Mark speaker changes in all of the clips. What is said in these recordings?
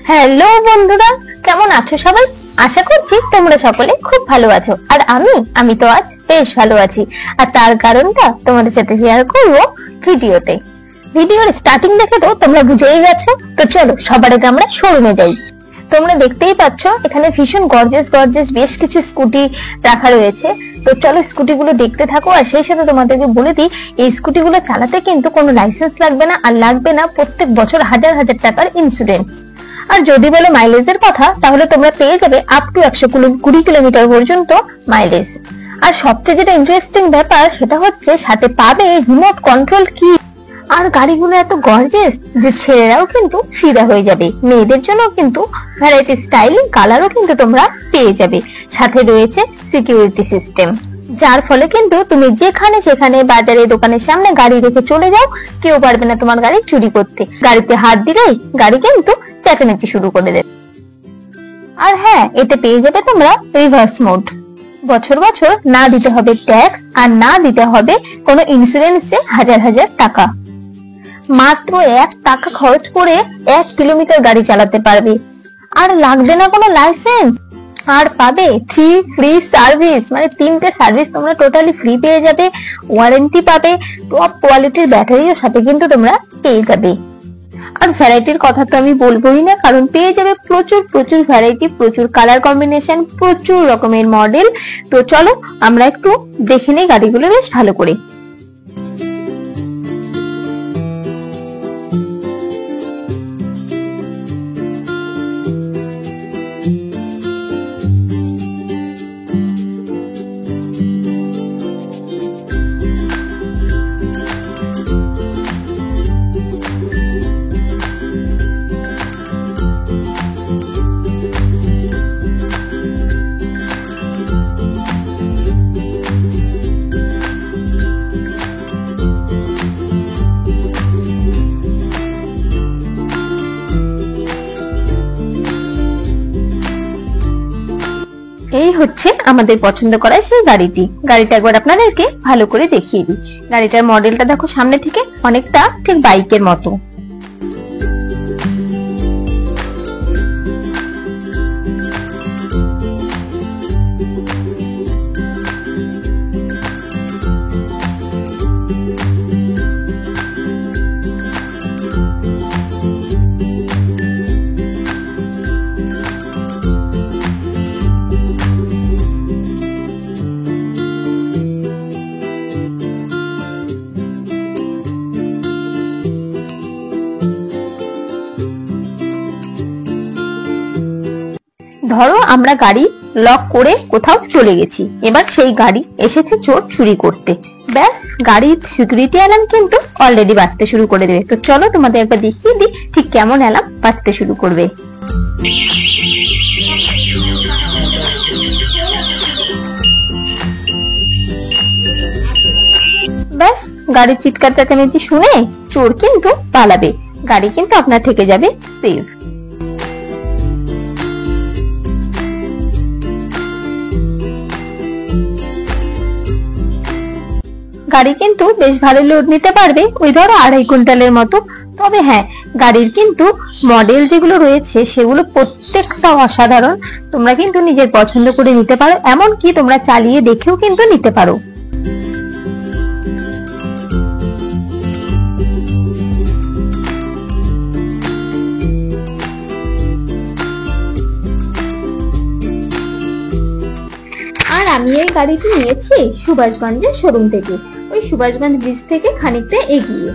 Speaker 1: Hello বন্ধুরা, কেমন আছো সবাই? আশা করছি তোমরা সকলে খুব ভালো আছো। আর আমি তো আজ বেশ ভালো আছি। আর তার কারণটা তোমাদের সাথে শেয়ার করব ভিডিওতে। ভিডিওর স্টার্টিং দেখে তো তোমরা বুঝেই গেছো। তো চলো সবার আগে আমরা শোরুমে যাই। তোমরা দেখতেই পাচ্ছ এখানে ভীষণ গর্জিয়াস গর্জিয়াস বেশ কিছু স্কুটি রাখা রয়েছে। তো চলো স্কুটিগুলো দেখতে থাকো। আর সেই সাথে তোমাদেরকে বলে দিই, এই স্কুটিগুলো চালাতে কিন্তু কোনো লাইসেন্স লাগবে না, আর লাগবে না প্রত্যেক বছর হাজার হাজার টাকার ইন্স্যুরেন্স। আর যদি বলো মাইলেজের কথা, তাহলে তোমরা পেয়ে যাবে আপ টু 120 কিলোমিটার পর্যন্ত মাইলেজ। আর সবচেয়ে যেটা ইন্টারেস্টিং ব্যাপার সেটা হচ্ছে সাথে পাবে রিমোট কন্ট্রোল কি। আর গাড়িগুলো এত গর্জিয়াস যে ছেলেরাও কিন্তু ফিদা হয়ে যাবে। মেয়েদের জন্য কিন্তু ভ্যারাইটি স্টাইল কালারও কিন্তু তোমরা পেয়ে যাবে। সাথে রয়েছে সিকিউরিটি সিস্টেম, যার ফলে কিন্তু তুমি যেখানে সেখানে বাজারে দোকানের সামনে গাড়ি রেখে চলে যাও, কেউ পারবে না তোমার গাড়ি চুরি করতে। গাড়িতে হাত দিলেই গাড়ি কিন্তু চেঁচামেচি শুরু করে দেবে। আর হ্যাঁ, এতে পেয়ে যাবে তোমরা রিভার্স মোড। বছর বছর না দিতে হবে ট্যাক্স, আর না দিতে হবে কোনো ইন্স্যুরেন্সে হাজার হাজার টাকা। মাত্র 1 টাকা খরচ করে 1 কিলোমিটার গাড়ি চালাতে পারবে। আর লাগবে না কোনো লাইসেন্স। আর পাবে ফ্রি সার্ভিস, মানে 3টে সার্ভিস তোমরা টোটালি ফ্রি পেয়ে যাবে। ওয়ারেন্টি পাবে, টপ কোয়ালিটির ব্যাটারিও সাথে কিন্তু তোমরা পেয়ে যাবে। আর ভ্যারাইটির কথা তো আমি বলবোই না, কারণ পেয়ে যাবে প্রচুর প্রচুর ভ্যারাইটি, প্রচুর কালার কম্বিনেশন, প্রচুর রকমের মডেল। তো চলো আমরা একটু দেখে নেই গাড়িগুলো বেশ ভালো করে। এই হচ্ছে আমাদের পছন্দ করা সেই গাড়িটি। গাড়িটা একবার আপনাদেরকে ভালো করে দেখিয়ে দিই। গাড়িটার মডেলটা দেখো সামনে থেকে অনেকটা ঠিক বাইকের মতো। ধরো আমরা গাড়ি লক করে কোথাও চলে গেছি, এবার সেই গাড়ি এসেছে চোর চুরি করতে। ব্যাস, গাড়ির সিকিউরিটি অ্যালার্ম কিন্তু অলরেডি বাজতে শুরু করে দেবে। তো চলো তোমাদের একবার দেখিয়ে দিই ঠিক কেমন অ্যালার্ম বাজতে শুরু করবে। ব্যাস, গাড়ির চিৎকার চেঁচামেচি শুনে চোর কিন্তু পালাবে। গাড়ি কিন্তু আপনার থেকে যাবে সেফ। গাড়ি কিন্তু বেশ ভালো লোড নিতে পারবে, ওই ধরো 2.5 কুইন্টালের মতো। তবে হ্যাঁ, গাড়ির কিন্তু মডেল যেগুলো রয়েছে সেগুলো প্রত্যেকটা অসাধারণ। তোমরা কিন্তু নিজের পছন্দ করে নিতে পারো, এমনকি তোমরা চালিয়ে দেখেও কিন্তু নিতে পারো। আর আমি এই গাড়িটি নিয়েছি সুভাষগঞ্জের শোরুম থেকে, ওই সুভাষগঞ্জ ব্রিজ থেকে খানিকটা এগিয়ে।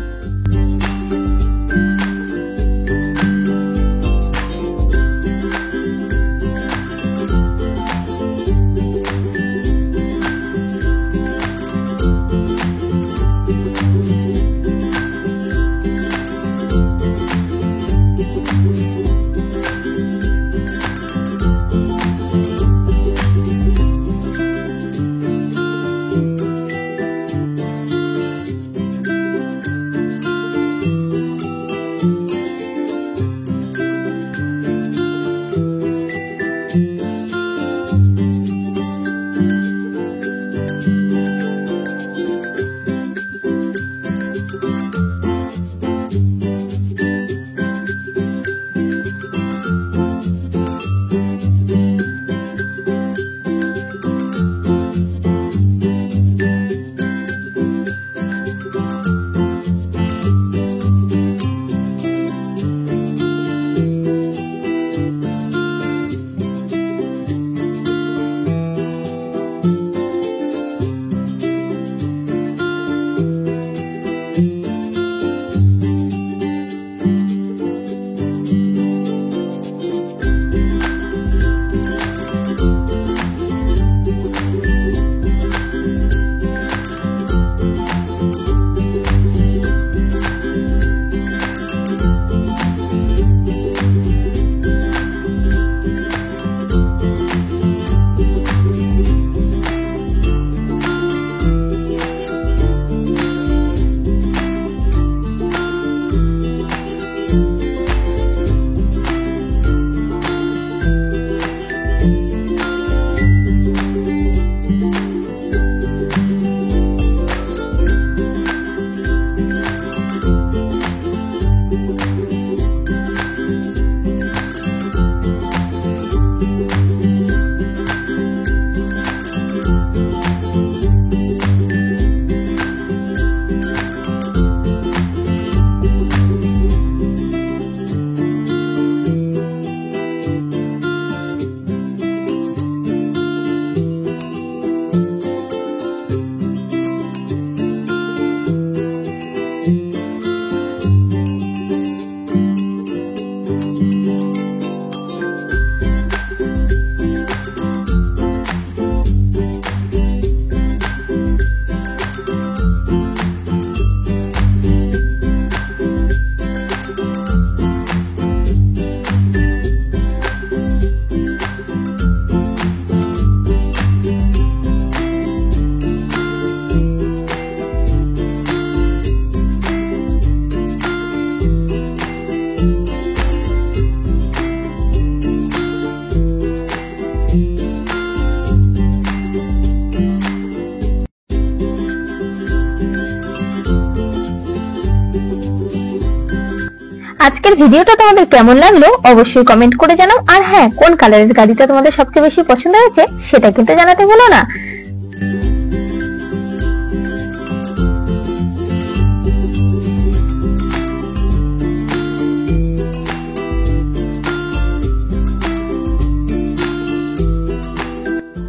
Speaker 1: আজকের ভিডিওটা তোমাদের কেমন লাগলো অবশ্যই কমেন্ট করে জানাও। আর হ্যাঁ, কোন কালারের গাড়িটা তোমাদের সবচেয়ে বেশি পছন্দ হয়েছে সেটা কিন্তু জানাতে ভুলো না।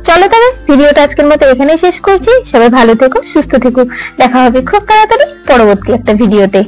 Speaker 1: চলো তবে ভিডিওটা আজকের মতো এখানেই শেষ করছি। সবাই ভালো থেকো, সুস্থ থেকো। দেখা হবে খুব তাড়াতাড়ি পরবর্তী একটা ভিডিওতে।